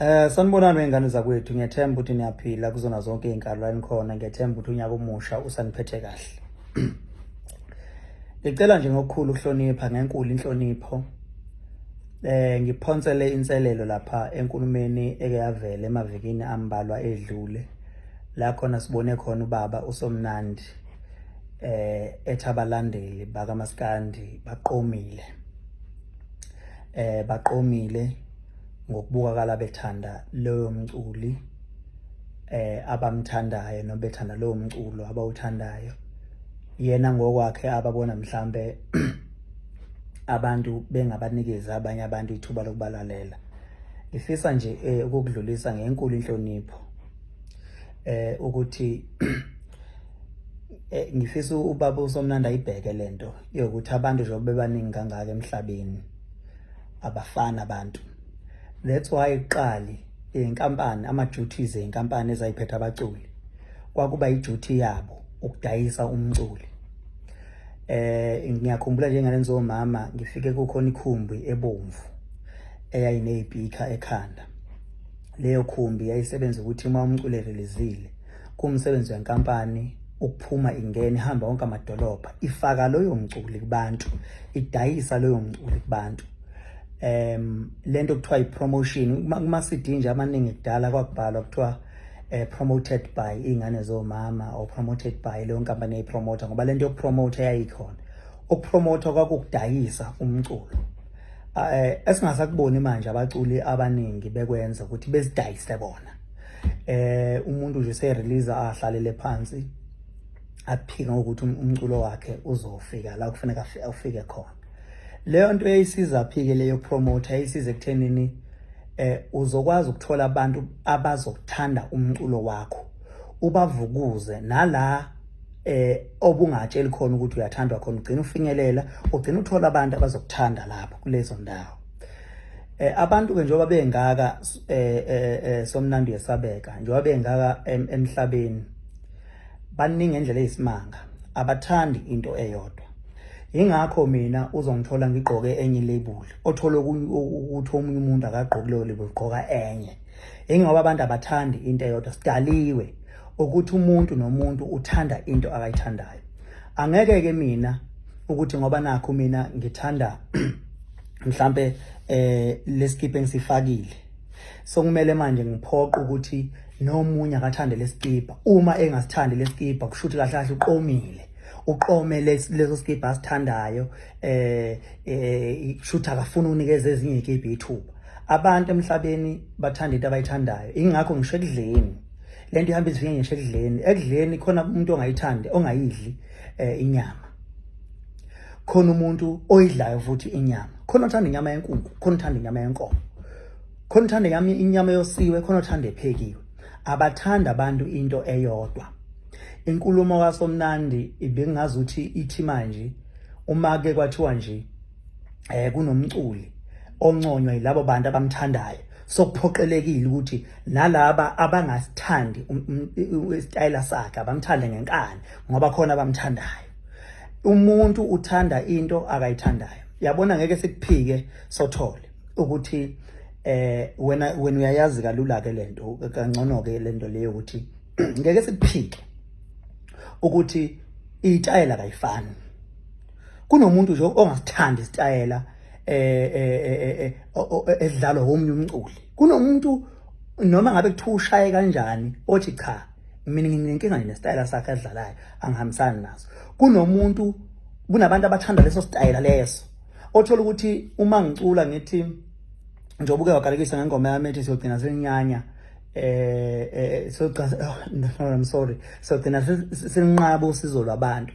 Sanibonani wengane zakwethu, ngiyathemba ukuthi niyaphila kuzona zonke izinkalo enikhona. Ngiyathemba ukuthi unyaka omusha usaniphethe kahle. Ngicela nje ngokukhulu ukuhlonipha, ngenkulu inhlonipho. Ngiphonsele inselelo lapha enkulumeni ekeyavela emavikini ambalwa edlule. La khona sibone khona uBaba uSomnandi ethi abalandeli bakaMaskandi Baqomile. Baqomile ngokubukakala bethanda leyo mculi abamthandayo noma bethanda leyo mculo abawuthandayo. Yena ngokwakhe ababona mhlambe abantu bengabanikeza abanye abantu ithuba lokubalalela. Ngifisa nje ukukudlulisa ngenkulu inhlonipho ukuthi ngifisa uBaba uSomnandi ayibheke lento yokuthi abantu nje bebaningi kangaka emhlabeni abafana abantu. That's why iqali inkampani ama-duties einkampani ezayiphethe abaculi kwakuba i-duty yabo ukudayisa umculi. Ngiyakhumbula njengalenzo mama ngifike kukhona ikhumbi ebomvu eyayinezipika ekhanda. Leyo khumbi yayisebenza ukuthi uma umculi releasile kumsebenzi wenkampani ukuphuma ingene ihamba wonke amadolobha ifaka loyo mculi kubantu, idayisa loyo mculi kubantu. Lento kuthiwa i-promotion kuma CD nje amaningi kudala kwakubhalwa kuthiwa promoted by ingane zomama or promoted by leyo nkampani eyipromoter, ngoba lento yokupromote yayikhona. Ukupromoter kwakukudayisa umculo. Esingasakuboni manje abaculi abaningi bekwenza ukuthi bezidayise bona. Umuntu nje se-release ahlalele phansi aphika ukuthi umculo wakhe uzofika la kufanele ufike khona. Leyo nto eyisiza phike leyo promoter yayisiza ekuthenini uzokwazi ukuthola abantu abazokuthanda umculo wakho, ubavukuze nala obungatsheli khona ukuthi uyathandwa khona, ugcina ufinyelela, ugcina uthola abantu abazokuthanda lapho kulezo ndawo. Abantu ke njengoba bengaka Somnandi yesabeka, njengoba bengaka emhlabeni baningi ngendlela eyisimanga, abathandi into eyodwa. Ingakho mina uzongithola ngigqoke enye label, othola ukuthi omunye umuntu akagqoki leyo label, ugqoka enye. Ingoba abantu abathandi into eyodwa, sidaliwe ukuthi umuntu nomuntu uthanda into akayithandayo. Angeke ke mina ukuthi ngoba nakho mina ngithanda mhlambe leskipe engisifakile, so kumele manje ngiphoqa ukuthi nomunye akathande leskipa. Uma engasithandi leskipa kusho ukuthi kahle kahle uqomile, uqome leso skipa asithandayo, kusho ukuthi akafuna unikeza ezinye iskipa ithuba. Abantu emhlabeni bathanda into abayithandayo. Ingakho ngisho ekudleni lento ihamba izifike ngisho ekudleni khona umuntu ongayithandi ongayidli inyama, khona umuntu oyidlayo futhi inyama, khona uthanda inyama yenkukhu, khona uthanda inyama yenkomo, khona uthanda inyama yosiwe, khona uthanda ephekiwe. Abathanda abantu into eyodwa. Inkulumo kaSomnandi ibingazi ukuthi ithi manje uma ke kwathiwa nje kunomculi onconywa yilabo bantu abamthandayo, sokuphoqelekile ukuthi nalaba abangasithandi isitayela sakhe abamthande ngenkani ngoba khona abamthandayo. Umuntu uthanda into akayithandayo. Yabona ngeke sikuphike sothole ukuthi wena uyayazi kalula ke lento kangcono ke lento leyo ukuthi ngeke sikuphike ukuthi itayela kayifani. Kunomuntu nje ongasithandi isitayela edlalwa omunye umculi. Kunomuntu noma ngabe kuthiwa ushaye kanjani othi cha mina nginenkinga nesitayela sakhe adlalayo angihambisani naso. Kunomuntu kunabantu abathanda leso sitayela leso, othola ukuthi uma ngicula ngithi njengoba uke wagalekisa ngengoma yami ethi siyogcina selinyanya I'm sorry, siyogcina selinqaba usizo lwabantu.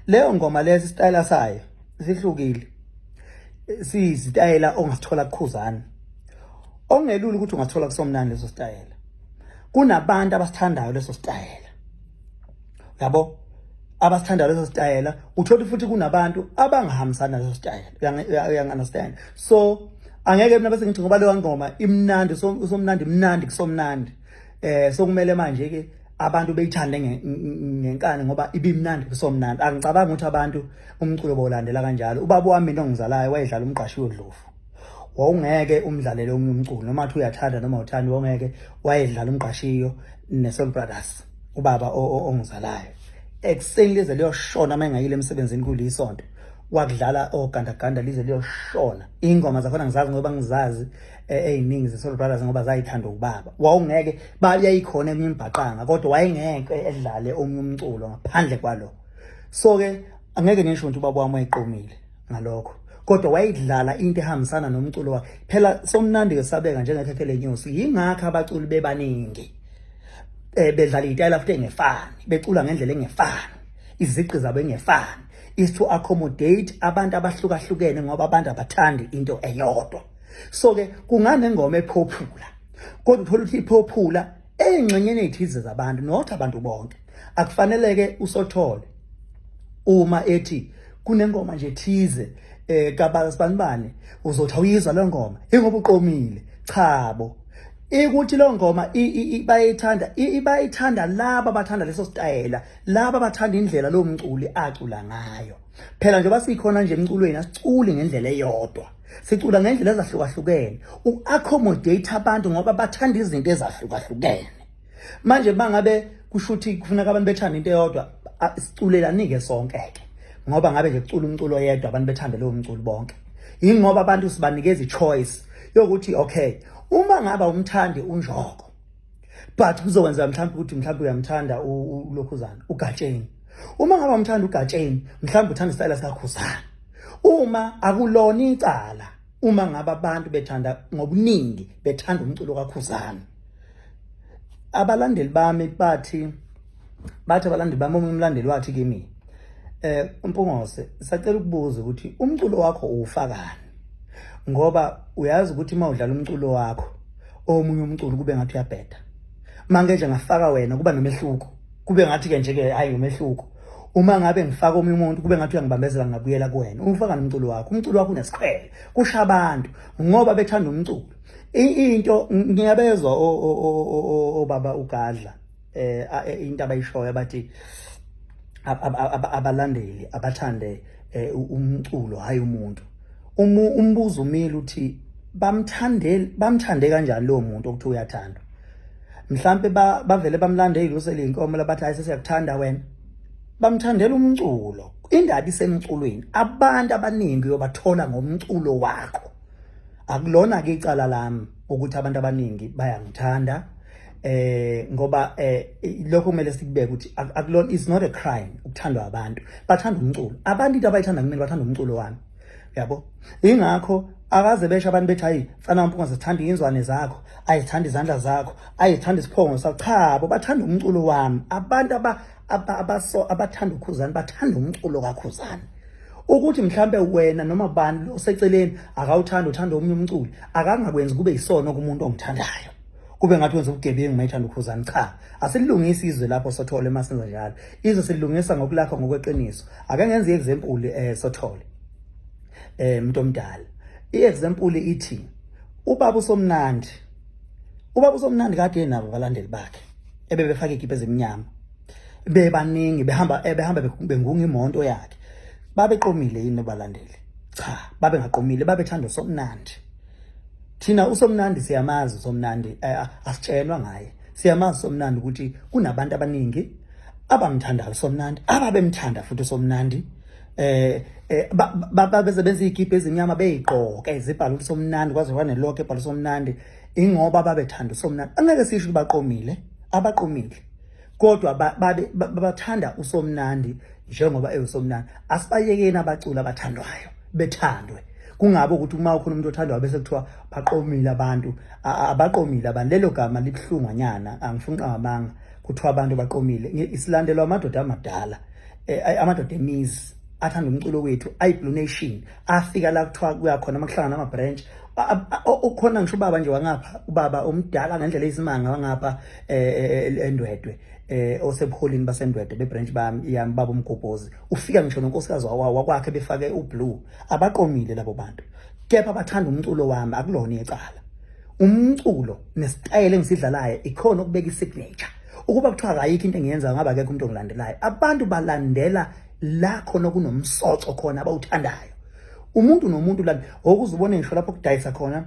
Leyo ngoma leso isitayela sayo sihlukile, siyisitayela ongasithola kuKhuzani, ongelula ukuthi ungathola kuSomnandi leso sitayela. Kunabantu abasithandayo leso sitayela, yabo, abasithandayo leso sitayela. Uthola futhi kunabantu abangahambisana leso sitayela, uyangunderstand. So angeke mina bese ngithi ngoba leyo ngoma imnandi, uSomnandi mnandi kuSomnandi, so kumele manje ke abantu beyithande ngenkani ngoba ibimnandi kuSomnandi. Angicabanga ukuthi abantu umculo bawulandela kanjalo. Ubaba wami nongizalayo wayedlala umqashi wodlovu, wawungeke umdlalele omunye umculo noma athi uyathanda noma uthanda wongeke wayedlala umqashiyo neSoul Brothers ubaba ongizalayo ekseni lize liyoshona mangayile emsebenzini kulisonto wakudlala ogandaganda lize liyoshona ingoma zakhona ngizazi ngoba ngizazi eziningi zeSoul Brothers ngoba zayithanda ubaba wawungeke bayayikhona eminye imbhaqanga kodwa wayengeke edlale omunye umculo ngaphandle kwalo so ke angeke ngisho ukuthi ubaba wami wayiqomile ngalokho kodwa wayidlala into ehambisana nomculo wakhe phela somnandi kesabeka njengekhethe lenyosi yingakho abaculi bebaningi bedlala itayela futhi engefani becula ngendlela engefani iziqi zabo engefani is to accommodate abantu abahlukahlukene ngoba abantu abathandi into eyodwa so ke kungane ngoma ephophula kodwa uthola ukuthi iphophula engxenyeni ezithize zabantu not abantu bonke akufaneleke usothole uma ethi kunengoma nje thize kabasibanibane uzothi awuyizwa le ngoma ingoba uqomile chabo ukuthi lo ngoma bayithanda laba bathanda leso style laba bathanda indlela lo mculi acula ngayo phela nje basikhona nje emculweni asiculi ngendlela eyodwa sicula ngendlela ezahlukahlukene uaccommodate abantu ngoba bathanda izinto ezahlukahlukene manje bangabe kushuthi kufuneka abantu bethanda into eyodwa siculelanike sonke ke ngoba ngabe nje kucula umculo oyedwa abantu bethanda lo mculo bonke ingoba abantu sibanikeza ichoice yokuthi okay uma ngaba umthandi unjoko but kuzokwenza mhlawumbe ukuthi mhlawumbe uyamthanda uLokhuzana uGatsheni uma ngaba umthanda uGatsheni mhlawumbe uthanda isitayela sikaKhuzani uma akulona icala uma ngaba abantu bethanda ngobuningi bethanda umculo kaKhuzani abalandeli bami bathi abalandeli bami umlandeli wathi kimi Mpungose sacela ukubuza ukuthi umculo wakho uwufakani ngoba uyazi ukuthi mawudlala umculo wakho omunye umculo kube ngathi uyabheda manje nje ngafaka wena kuba nomehluko kube ngathi ke nje ke hayi umehluko uma ngabe ngifaka omunye umuntu kube ngathi uyangibambezela ngabuyela kuwena ufaka nomculo wakho unesikhwele kusha abantu ngoba bethanda umculo into ngiyabezwa obaba ugadla into abayishoyo bathi abalandeli abathande umculo hayi umuntu umbuzo umile uthi bamthande kanjani lo muntu okuthi uyathanda mhlambe bavele bamlandeli uselinkomo labathi hayi sesiyakuthanda wena bamthandela umculo indaba isemculweni abantu abaningi yobathola ngomculo wakho akulona ke icala lami ukuthi abantu abaningi bayangithanda ngoba lokho kumele sikubeke ukuthi akulona is not a crime ukuthandwa abantu bathanda umculo abantu into abayithanda kumina bathanda umculo wami yabo ingakho akaze besho abantu bethi hayi mfana Mpungose sithanda inzwane zakho ayithanda izandla zakho ayithanda isiphongo sakho cha bo bathanda umculo wami abantu abathanda uKhuzani bathanda umculo kaKhuzani ukuthi mhlambe wena noma bani oseceleni akawuthanda uthanda omunye umculo akangakwenza kube yisona kumuntu ongithandayo kube ngathi wenza ubugebengu mayithanda uKhuzani cha asilungisa izwe lapho sothole emasenza njalo izwe silungisa ngokulakho ngokweqiniso ake ngenze example sothole umuntu omdala iexample ithi ubaba usomnandi kade nabo abalandeli bakhe ebebefaka igibe ezimnyama bebaningi behamba bengunga imoto yakhe babeqomile yini abalandeli cha babengaqomile babethanda usomnandi thina usomnandi siyamazi usomnandi asitshelwa ngaye siyamazi usomnandi ukuthi kunabantu abaningi abamthandayo usomnandi ababemthanda futhi usomnandi babesebenza igibe ezimnyama beyiqoka ezibhala ukuthi somnandi kwaze kwane lokho ebhala somnandi ingoba babethanda usomnandi angeke sisho baqomile abaqomile kodwa bathanda usomnandi njengoba eyusomnandi asibayekeni abacula abathandwayo bethandwe kungabe ukuthi uma ukhona umuntu othandwayo bese kuthiwa baqomile abantu abaqomile abantu lelo gama libhlunganyana angifuni ngamanga kuthiwa abantu baqomile isilandelwa amadoda amadala amadoda emizi athanda umculo wethu ayiblue nation afika la kuthiwa kuyakhona amahlangana ama branch ukhona ngisho ubaba nje wangapha ubaba omdala ngendlela eyisimanga wangapha eNdwedwe osebholini baseNdwedwe bebranch yami baba uMgobhozi ufika ngisho nonkosikazi wakwakhe befake ublue abaqomile labo bantu kepha bathanda umculo wami akulona icala umculo nesitayile engisidlalayo ikhona ukubeka isignature ukuba kuthiwa ayikho into engiyenza ngaba akekho umuntu ongilandelayo abantu balandela la khona kunomsoco khona abawuthandayo umuntu nomuntu la okuzubona ngisho lapho kudayisa khona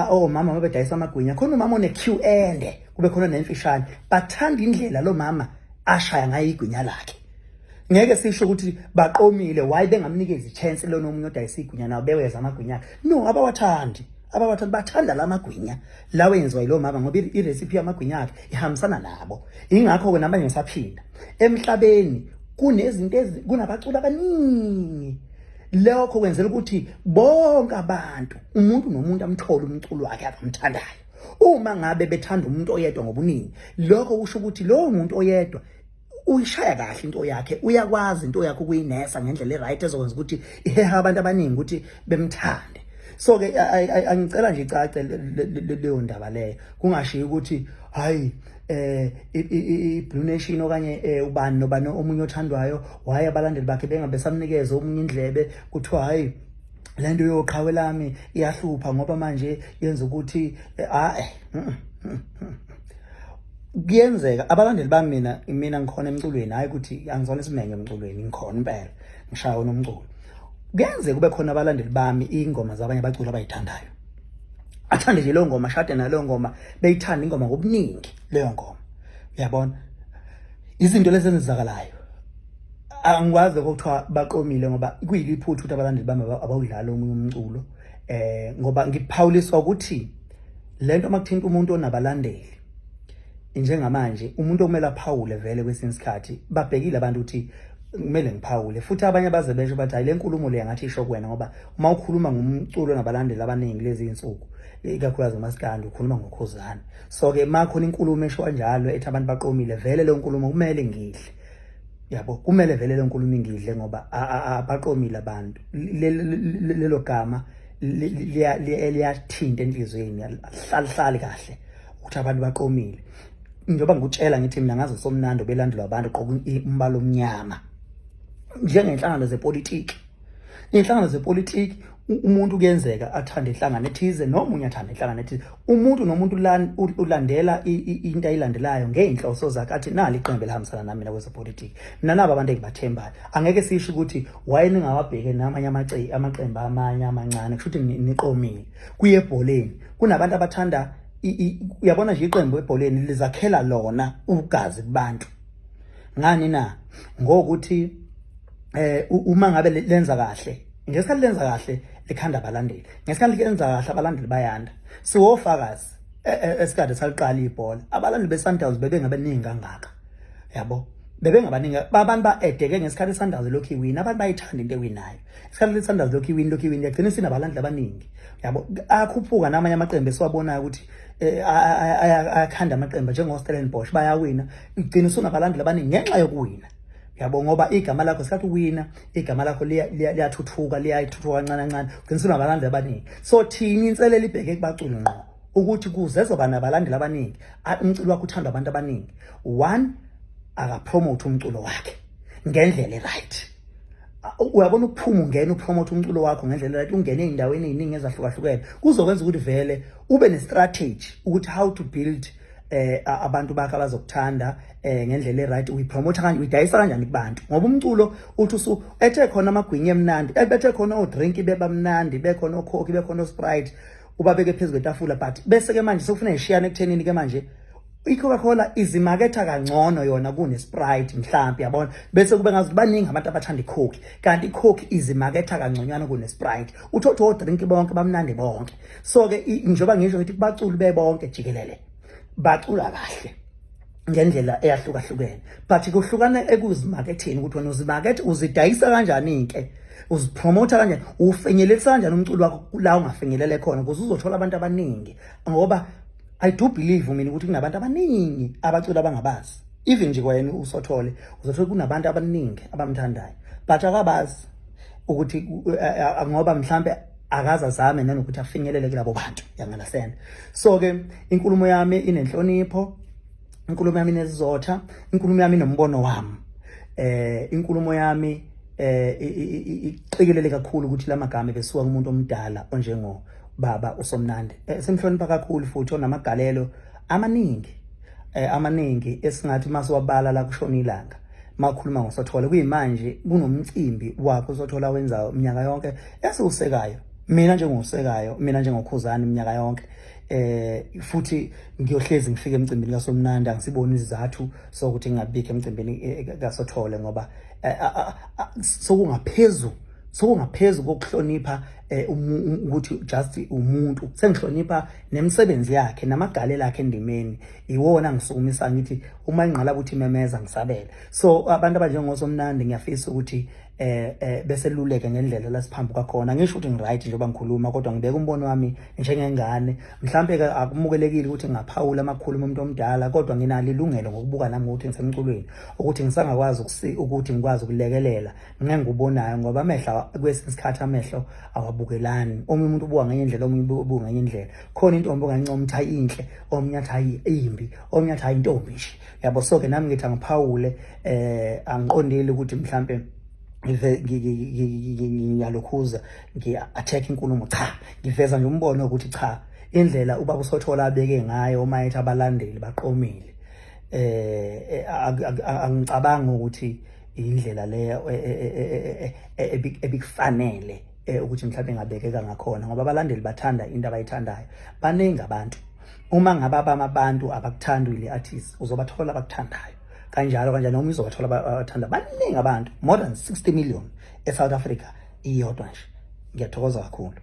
omama mabedayisa amagwinya khona umama one queue ende kube khona nemfishane bathanda indlela lo mama ashaya ngayo igwinya lakhe. Ngeke sisho ukuthi Baqomile why bengamnikeza ichance lo nomunye odayisa igwinya nawo beweza amagwinya. No, abawathandi bathanda lamagwinya lawo enziwa yilo mama ngoba irecipe yamagwinya akhe ihambisana nabo. Ingakho ke namanje ngisaphinda emhlabeni kunezinto kunabaculi abaningi. Lokho kwenzela ukuthi bonke abantu umuntu nomuntu amthole umculo wakhe abamthandayo. Uma ngabe bethanda umuntu oyedwa ngobuningi, lokho kusho ukuthi lo muntu oyedwa uyishaya kahle into yakhe, uyakwazi into yakhe ukuyinesa ngendlela eright ezokwenza ukuthi iheha abantu abaningi ukuthi bemthande. So ke angicela nje icace leyo ndaba leyo, kungashiya ukuthi hayi Blue Nation okanye ubani nobani omunye othandwayo waye abalandeli bakhe bengabe samnikeza omunye indlebe kuthiwa hayi lento yoqhawe lami iyahlupha ngoba manje yenza ukuthi kuyenzeka abalandeli bami mina ngikhona emculweni, hayi ukuthi angizona isimenye emculweni, ngikhona impela ngishaya nomculo. Kuyenzeka kube khona abalandeli bami ingoma zabanye abaculi abayithandayo, athande nje leyo ngoma, shade naleyo ngoma, beyithanda ingoma ngobuningi leyo ngoma. Uyabona izinto lezi ezenzakalayo, angikwazi ukuthiwa Baqomile ngoba kuyiliphuthu ukuthi abalandeli bami abawudlala omunye umculo, ngoba ngiphawuliswa ukuthi lento makuthinta umuntu onabalandeli njengamanje, umuntu okumele aphawule vele kwesinye isikhathi babhekile abantu ukuthi kumele ngiphawule, futhi abanye baze besho bathi hayi le nkulumo le ngathi isho kuwena ngoba uma ukhuluma ngomculo nabalandeli abaningi lezi insuku ikakhulukazi uMaskandi ukhuluma ngoKhuzani. So ke makhona inkulumo esho kanjalo ethi abantu Baqomile, vele leyo nkulumo kumele ngidle. Yabo, kumele vele leyo nkulumo ngidle ngoba Baqomile abantu lelo gama liyathinta enhlizweni, alihlali kahle ukuthi abantu Baqomile. Njengoba ngikutshela ngithi mina ngaze somnando belandelwa abantu qoqa umbalo omnyama njengenhlangano zepolitiki. Inhlangano zepolitiki umuntu kuyenzeka athande inhlangano ethize nomunye athande inhlangano ethize. Umuntu nomuntu ulandela into ayilandelayo ngeenhloso zakhe, athi nali iqembu elihambisana nami mina kwezepolitiki. Mina nabo abantu engibathembayo. Angeke sisho ukuthi wayini ngawabheke namanye amaqembu amanye amancane kusho ukuthi niqomile. Kuye ebholeni kunabantu abathanda uyabona nje iqembu ebholeni lizakhela lona ugazi kubantu. Ngani na? Ngokuthi uma ngabe lenza kahle, ngesikhathi lenza kahle likhanda abalandeli, ngesikhathi lenza kahle abalandeli bayanda. Siwofakazi esikade saliqala ibhola, abalandeli beSundowns bebengabaningi kangaka. Yabo, bebengabaningi abantu baedeke ngesikhathi iSundowns lokhu iwina, abantu bayithanda into ewinayo. Isikhathi iSundowns lokhu iwina yagcina sinabalandeli abaningi. Yabo, akhuphuka namanye amaqembu esiwabonayo ukuthi ayakhanda amaqembu njengoStellenbosch bayawina, igcina usunabalandeli abaningi ngenxa yokuwina. Yabo, ngoba igama lakho sikhathi uwina, igama lakho liyathuthuka kancane kancane, ugcina usunabalandeli abaningi. So thina inselelo ibheke kubaculi ngqo ukuthi kuze bana abalandeli abaningi, umculo wakho uthandwa abantu abaningi. One, akapromote umculo wakhe ngendlela right. Uyabona ukuphuma ungena upromote umculo wakho ngendlela right, ungene eindaweni eziningi ezahlukahlukene, kuzokwenza ukuthi vele ube ne-strategy ukuthi how to build abantu bakhe abazokuthanda ngendlela right. Uyipromote kanjani, uyidayisa kanjani kubantu, ngoba umculo uthi ethe khona amagwinya emnandi, bethe khona odrink beba mnandi, bekhona ocoke, bekhona osprite, ubabeke phezulu kwetafula. But bese ke manje sokufuna ishiyane ekuthenini ke manje iCoca-Cola izimaketha kangcono yona kuneSprite mhlambi, yabona, bese kube ngazi baningi abantu abathanda iCoke, kanti iCoke izimaketha kangconywana kuneSprite. Uthothi odrink bonke bamnandi bonke. So ke njengoba ngisho ngithi baculi bebonke jikelele bacula kahle ngendlela eyahlukahlukene, but kuhlukana ekuzimaketheni ukuthi wena uzimakethe uzidayisa kanjani ke, uzipromota kanjani, ufinyelelisa kanjani umculo wakho la ungafinyelele khona ukuze uzothola abantu abaningi. Ngoba I do believe mina ukuthi kunabantu abaningi abaculi abangabazi, even nje kwena usothole uzothola kunabantu abaningi abamthandayo, but akabazi ukuthi ngoba mhlambe akaza zame nanokuthi afinyelele kulabo bantu, yangalasena. So ke inkulumo yami inenhlonipho, inkulumo yami inesizotha, inkulumo yami inombono wami, inkulumo yami iqikelele kakhulu ukuthi lamagama besuka kumuntu omdala onjengo Baba uSomnandi. Simhlonipha kakhulu futhi onamagalelo amaningi esingathi masiwabala la kushona ilanga makhuluma ngoSothola kuyimanje kunomcimbi wakho uSothola wenza iminyaka yonke esiwusekayo mina njengoKhuzani iminyaka yonke futhi ngiyohlezi ngifike emcimbini kaSomnandi angisiboni izathu sokuthi ngingabikho emcimbini kaSothola ngoba sokungaphezulu kokuhlonipha ukuthi just umuntu sengihlonipha nemisebenzi yakhe namagalelo akhe endimeni iwona ngisukumisa ngithi uma ingqalaba uthi memeza ngisabele so abantu abanjengoSomnandi ngiyafisa ukuthi beseluleke ngendlela lasiphambi kwakhona ngisho ukuthi ngiright njengoba ngikhuluma kodwa ngibeka umbono wami njengengane mhlambe ke akumukelekile ukuthi ngaphawula amakhuluma umuntu omdala kodwa nginalo ilungelo ngokubuka nami ukuthi ngisemculweni ukuthi ngisangakwazi ukuthi ngikwazi ukulekelela ngengubonayo ngoba amehlo kwesinye isikhathi amehlo awabukelani omunye umuntu ubuka ngenye indlela omunye ubuka ngenye indlela khona intombi ongancoma ukuthi ayinhle omunye athi ayimbi omunye athi ayintombi nje yabo so ke nami ngithi angiphawule angiqondile ukuthi mhlambe ngiyalokhuza ngi-attack inkulumo cha ngiveza nje umbono ukuthi cha indlela ubaba uSothola abeke ngayo uma ethi abalandeli baqomile angicabangi ukuthi indlela leyo ebikufanele ukuthi mhlawumbe ngabekeka ngakhona ngoba abalandeli bathanda into abayithandayo baningi abantu uma ngabe abantu abakuthanda ile artist uzobathola abakuthandayo kanjalo noma izobathola abathanda baningi abantu more than 60 million eSouth Africa iyodwa nje ngiyathokoza kakhulu.